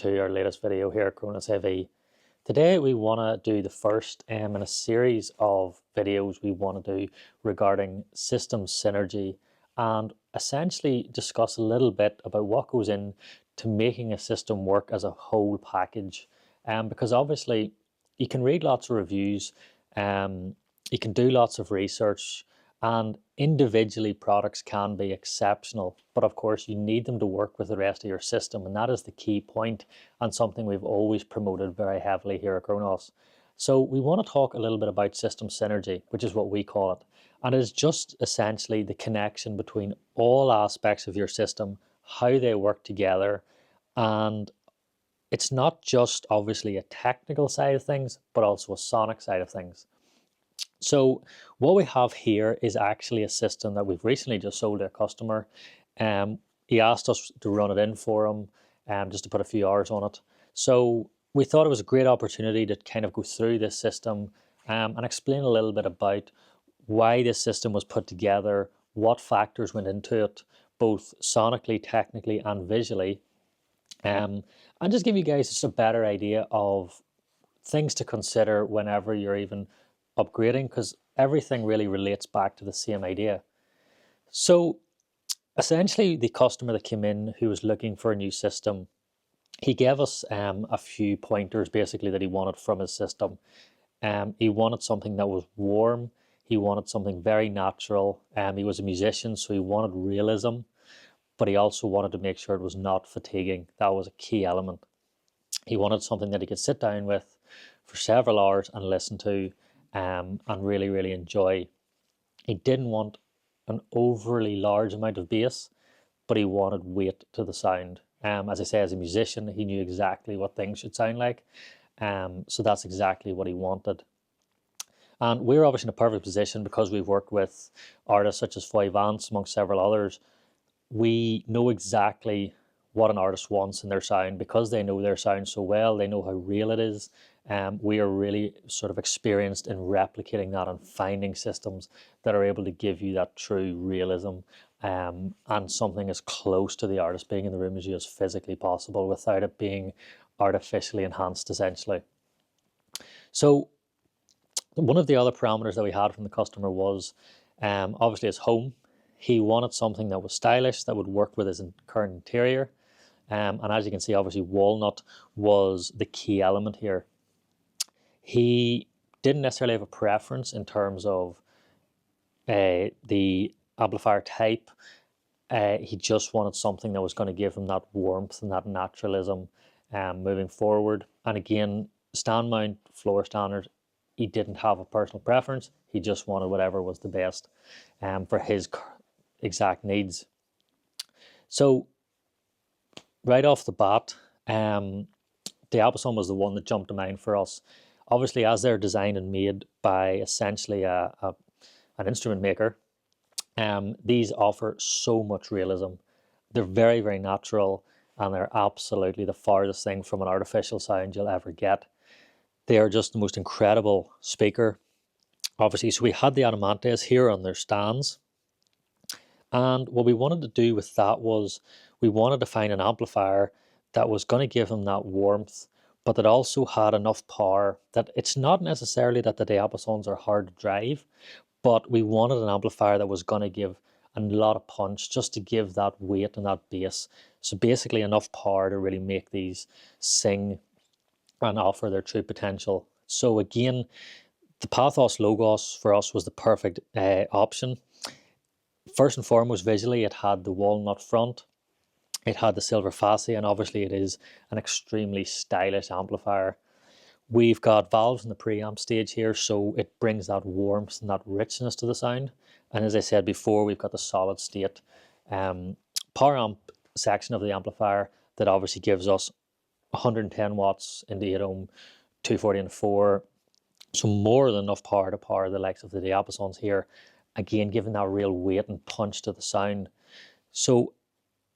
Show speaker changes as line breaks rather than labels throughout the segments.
to our latest video here at Cronus AV. Today we want to do the first in a series of videos we want to do regarding system synergy and essentially discuss a little bit about what goes in to making a system work as a whole package. Because obviously you can read lots of reviews, you can do lots of research, and individually products can be exceptional, but of course you need them to work with the rest of your system, and that is the key point and something we've always promoted very heavily here at Kronos. So we want to talk a little bit about system synergy, which is what we call it, and it is just essentially the connection between all aspects of your system, how they work together, and it's not just obviously a technical side of things, but also a sonic side of things. So what we have here is actually a system that we've recently just sold to a customer. He asked us to run it in for him, just to put a few hours on it. So we thought it was a great opportunity to kind of go through this system and explain a little bit about why this system was put together, what factors went into it, both sonically, technically, and visually, and just give you guys just a better idea of things to consider whenever you're even upgrading, because everything really relates back to the same idea. So essentially the customer that came in who was looking for a new system, he gave us a few pointers basically that he wanted from his system. He wanted something that was warm, he wanted something very natural, he was a musician, so he wanted realism, but he also wanted to make sure it was not fatiguing. That was a key element. He wanted something that he could sit down with for several hours and listen to, and really enjoy. He didn't want an overly large amount of bass, but he wanted weight to the sound. As I say, as a musician, he knew exactly what things should sound like. So that's exactly what he wanted. And we're obviously in a perfect position because we've worked with artists such as Foy Vance, amongst several others. We know exactly what an artist wants in their sound because they know their sound so well. They know how real it is. We are really sort of experienced in replicating that and finding systems that are able to give you that true realism, and something as close to the artist being in the room as you as physically possible without it being artificially enhanced, essentially. So one of the other parameters that we had from the customer was obviously his home. He wanted something that was stylish, that would work with his current interior. And as you can see, obviously walnut was the key element here. He didn't necessarily have a preference in terms of the amplifier type. He just wanted something that was going to give him that warmth and that naturalism moving forward. And again, stand mount, floor standard, he didn't have a personal preference. He just wanted whatever was the best for his exact needs. So right off the bat, the Diapason was the one that jumped to mind for us. Obviously, as they're designed and made by essentially an instrument maker, these offer so much realism. They're very natural, and they're absolutely the farthest thing from an artificial sound you'll ever get. They are just the most incredible speaker. Obviously, so we had the Adamantes here on their stands, and what we wanted to do with that was we wanted to find an amplifier that was going to give them that warmth, but that also had enough power that it's not necessarily that the Diapasons are hard to drive, but we wanted an amplifier that was going to give a lot of punch, just to give that weight and that bass. So basically enough power to really make these sing and offer their true potential. So again, the Pathos Logos for us was the perfect option. First and foremost, visually, it had the walnut front, it had the silver fascia, and obviously it is an extremely stylish amplifier. We've got valves in the preamp stage here, so it brings that warmth and that richness to the sound. And as I said before, we've got the solid state power amp section of the amplifier that obviously gives us 110 watts into 8 ohm, 240 and 4. So more than enough power to power the likes of the Diapasons here. Again, giving that real weight and punch to the sound. So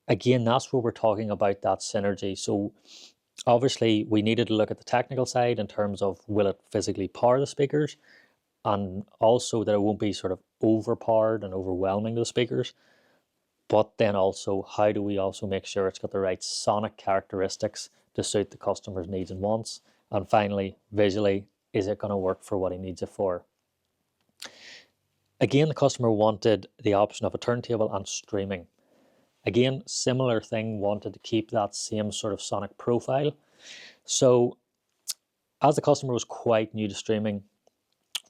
again, that's where we're talking about that synergy. So obviously we needed to look at the technical side in terms of will it physically power the speakers, and also that it won't be sort of overpowered and overwhelming the speakers. But then also, how do we also make sure it's got the right sonic characteristics to suit the customer's needs and wants? And finally, visually, is it going to work for what he needs it for? Again, the customer wanted the option of a turntable and streaming. Again, similar thing, wanted to keep that same sort of sonic profile. So as the customer was quite new to streaming,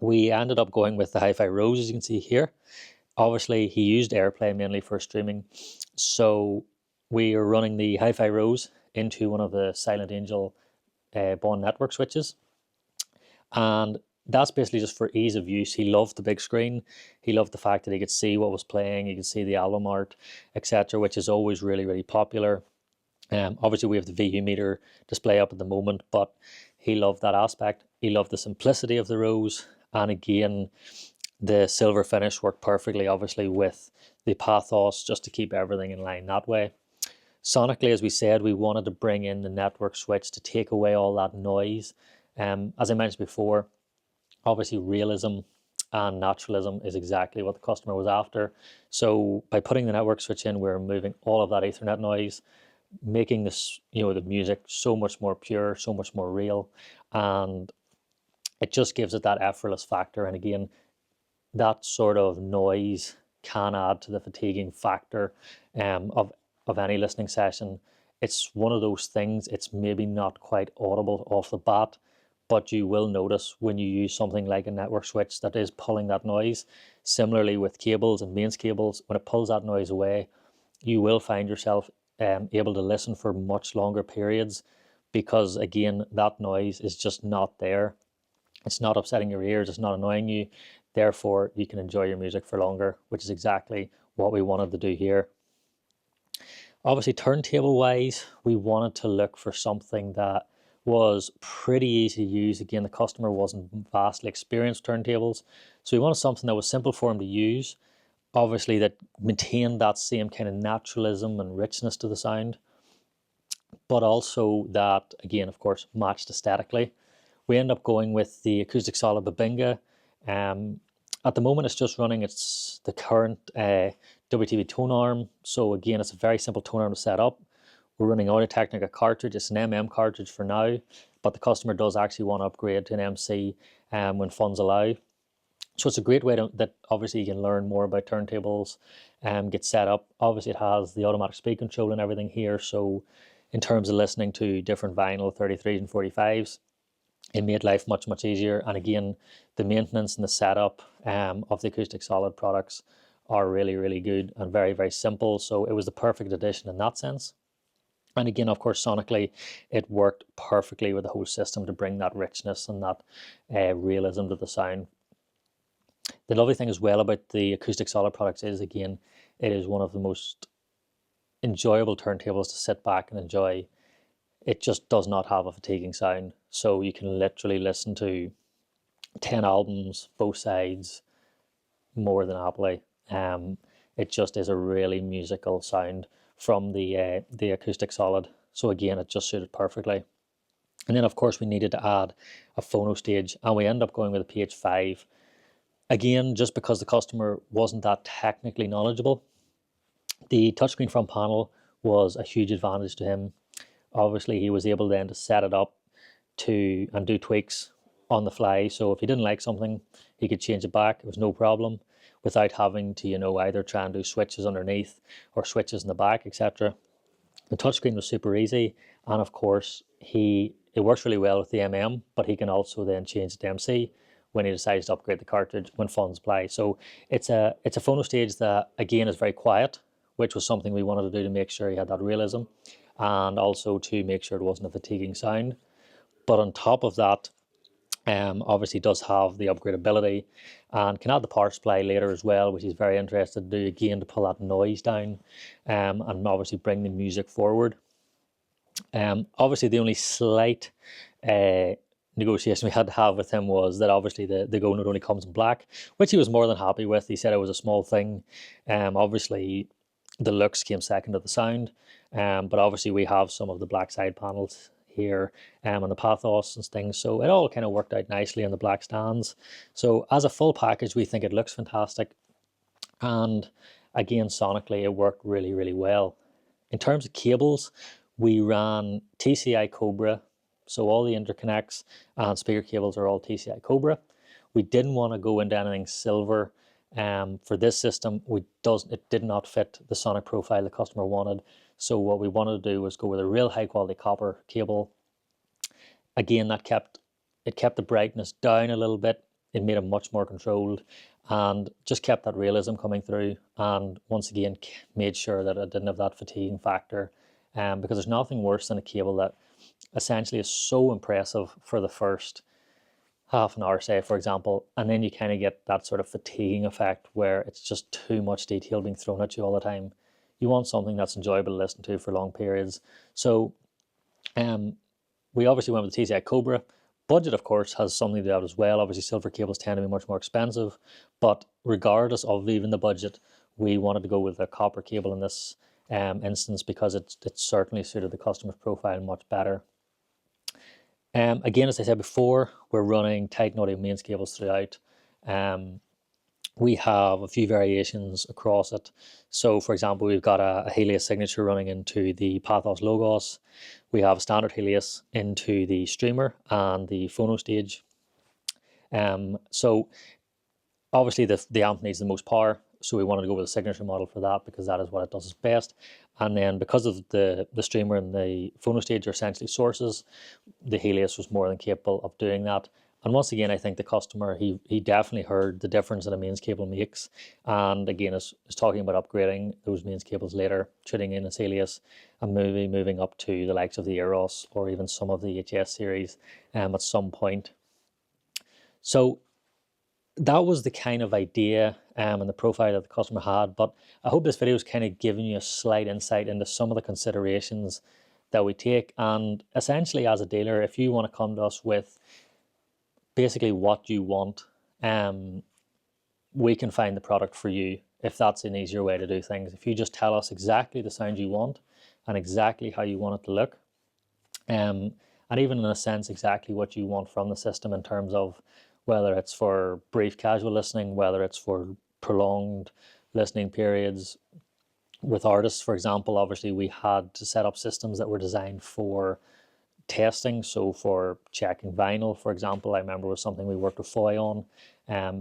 we ended up going with the Hi-Fi Rose, as you can see here. Obviously, he used AirPlay mainly for streaming. So we are running the Hi-Fi Rose into one of the Silent Angel Bond network switches. And that's basically just for ease of use. He loved the big screen. He loved the fact that he could see what was playing. He could see the album art, etc., which is always really, really popular. Obviously, we have the VU meter display up at the moment, but he loved that aspect. He loved the simplicity of the Rose. And again, the silver finish worked perfectly, obviously, with the pathos, just to keep everything in line that way. Sonically, as we said, we wanted to bring in the network switch to take away all that noise. As I mentioned before, obviously realism and naturalism is exactly what the customer was after. So by putting the network switch in, we're removing all of that Ethernet noise, making this, the music so much more pure, so much more real, and it just gives it that effortless factor. And again, that sort of noise can add to the fatiguing factor of any listening session. It's one of those things, it's maybe not quite audible off the bat, but you will notice when you use something like a network switch that is pulling that noise. Similarly with cables and mains cables, when it pulls that noise away, you will find yourself able to listen for much longer periods, because again, that noise is just not there. It's not upsetting your ears, it's not annoying you. Therefore, you can enjoy your music for longer, which is exactly what we wanted to do here. Obviously, turntable wise, we wanted to look for something that was pretty easy to use. Again, the customer wasn't vastly experienced turntables, so we wanted something that was simple for him to use, obviously that maintained that same kind of naturalism and richness to the sound, but also that, again, of course, matched aesthetically. We end up going with the Acoustic Solid Babinga. At the moment, it's just running the current WTV tone arm. So again, it's a very simple tone arm to set up. We're running Audio-Technica cartridge. It's an MM cartridge for now, but the customer does actually want to upgrade to an MC when funds allow. So it's a great way that obviously you can learn more about turntables and get set up. Obviously, it has the automatic speed control and everything here. So in terms of listening to different vinyl 33s and 45s, it made life much, much easier. And again, the maintenance and the setup of the Acoustic Solid products are really, really good and very, very simple. So it was the perfect addition in that sense. And again, of course, sonically, it worked perfectly with the whole system to bring that richness and that realism to the sound. The lovely thing as well about the Acoustic Solid products is, again, it is one of the most enjoyable turntables to sit back and enjoy. It just does not have a fatiguing sound. So you can literally listen to 10 albums, both sides, more than happily. It just is a really musical sound from the Acoustic Solid. So again, it just suited perfectly. And then of course we needed to add a phono stage, and we ended up going with a PH5. Again, just because the customer wasn't that technically knowledgeable, the touchscreen front panel was a huge advantage to him. Obviously, he was able then to set it up and do tweaks on the fly. So if he didn't like something, he could change it back. It was no problem, without having to, either try and do switches underneath or switches in the back, etc. The touchscreen was super easy, and of course, it works really well with the MM, but he can also then change it to MC when he decides to upgrade the cartridge when funds apply. So it's a phono stage that, again, is very quiet, which was something we wanted to do to make sure he had that realism, and also to make sure it wasn't a fatiguing sound. But on top of that, obviously does have the upgradability and can add the power supply later as well, which he's very interested to do, again, to pull that noise down and obviously bring the music forward. Obviously, the only slight negotiation we had to have with him was that obviously the Go Note only comes in black, which he was more than happy with. He said it was a small thing. Obviously, the looks came second to the sound, but obviously we have some of the black side panels here and the pathos and things, so it all kind of worked out nicely on the black stands. So as a full package, we think it looks fantastic, and again, sonically, it worked really, really well. In terms of cables, We ran TCI Cobra, so all the interconnects and speaker cables are all TCI Cobra. We didn't want to go into anything silver. For this system, it did not fit the sonic profile the customer wanted. So what we wanted to do was go with a real high quality copper cable. Again, it kept the brightness down a little bit. It made it much more controlled and just kept that realism coming through. And once again, made sure that it didn't have that fatiguing factor. Because there's nothing worse than a cable that essentially is so impressive for the first half an hour, say, for example, and then you kind of get that sort of fatiguing effect where it's just too much detail being thrown at you all the time. You want something that's enjoyable to listen to for long periods. So we obviously went with the TCI Cobra. Budget, of course, has something to do with that as well. Obviously, silver cables tend to be much more expensive, but regardless of even the budget, we wanted to go with a copper cable in this instance because it certainly suited the customer's profile much better. Again, as I said before, we're running Titan Audio mains cables throughout. We have a few variations across it. So, for example, we've got a Helios signature running into the Pathos Logos. We have a standard Helios into the streamer and the phono stage. So, obviously, the amp needs the most power. So we wanted to go with a signature model for that because that is what it does best. And then because of the streamer and the phono stage are essentially sources, the Helios was more than capable of doing that. And once again, I think the customer, he definitely heard the difference that a mains cable makes. And again, is talking about upgrading those mains cables later, trading in its Helios and maybe moving up to the likes of the Eros or even some of the HS series at some point. So that was the kind of idea and the profile that the customer had. But I hope this video is kind of giving you a slight insight into some of the considerations that we take. And essentially, as a dealer, if you want to come to us with basically what you want, we can find the product for you if that's an easier way to do things. If you just tell us exactly the sound you want and exactly how you want it to look, and even in a sense exactly what you want from the system in terms of whether it's for brief casual listening, whether it's for prolonged listening periods. With artists, for example, obviously we had to set up systems that were designed for testing. So for checking vinyl, for example, I remember was something we worked with Foy on.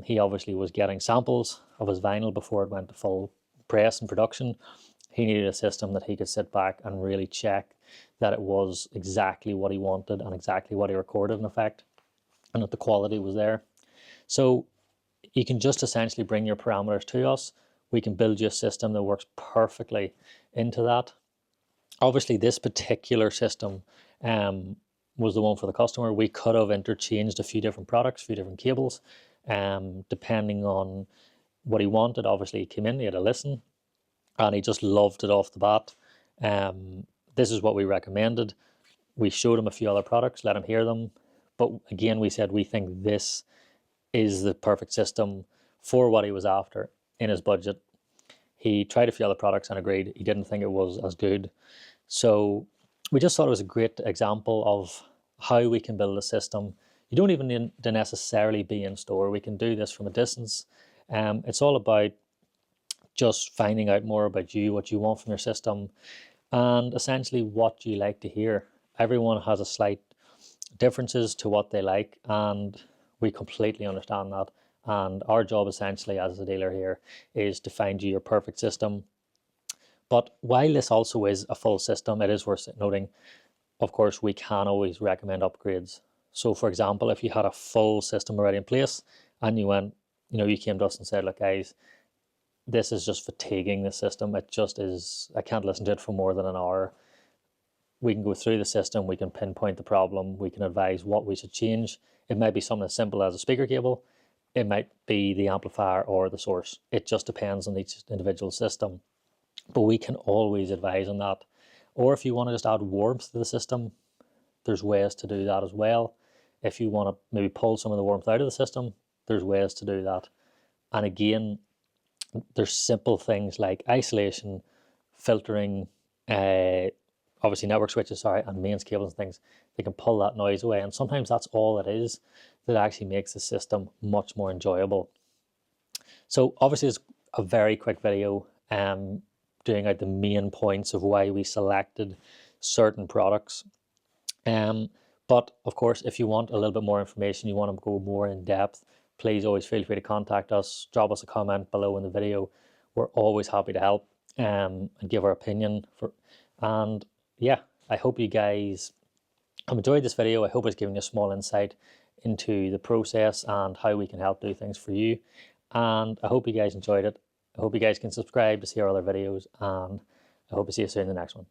He obviously was getting samples of his vinyl before it went to full press and production. He needed a system that he could sit back and really check that it was exactly what he wanted and exactly what he recorded in effect, and that the quality was there. So you can just essentially bring your parameters to us. We can build you a system that works perfectly into that. Obviously, this particular system was the one for the customer. We could have interchanged a few different products, a few different cables, depending on what he wanted. Obviously, he came in, he had a listen, and he just loved it off the bat. This is what we recommended. We showed him a few other products, let him hear them. But again, we said we think this is the perfect system for what he was after in his budget. He tried a few other products and agreed he didn't think it was as good. So we just thought it was a great example of how we can build a system. You don't even need to necessarily be in store. We can do this from a distance. It's all about just finding out more about you, what you want from your system, and essentially what you like to hear. Everyone has a slight differences to what they like, and we completely understand that. And our job essentially as a dealer here is to find you your perfect system. But while this also is a full system, it is worth noting, of course, we can always recommend upgrades. So for example, if you had a full system already in place and you came to us and said, look guys, this is just fatiguing the system. It just is, I can't listen to it for more than an hour. We can go through the system, we can pinpoint the problem, we can advise what we should change. It might be something as simple as a speaker cable. It might be the amplifier or the source. It just depends on each individual system. But we can always advise on that. Or if you want to just add warmth to the system, there's ways to do that as well. If you want to maybe pull some of the warmth out of the system, there's ways to do that. And again, there's simple things like isolation, filtering, obviously network switches, and mains cables and things. They can pull that noise away. And sometimes that's all it is that actually makes the system much more enjoyable. So obviously it's a very quick video doing out the main points of why we selected certain products. But of course, if you want a little bit more information, you want to go more in depth, please always feel free to contact us. Drop us a comment below in the video. We're always happy to help and give our opinion. And yeah, I hope you guys have enjoyed this video. I hope it's given you a small insight into the process and how we can help do things for you. And I hope you guys enjoyed it. I hope you guys can subscribe to see our other videos, and I hope to see you soon in the next one.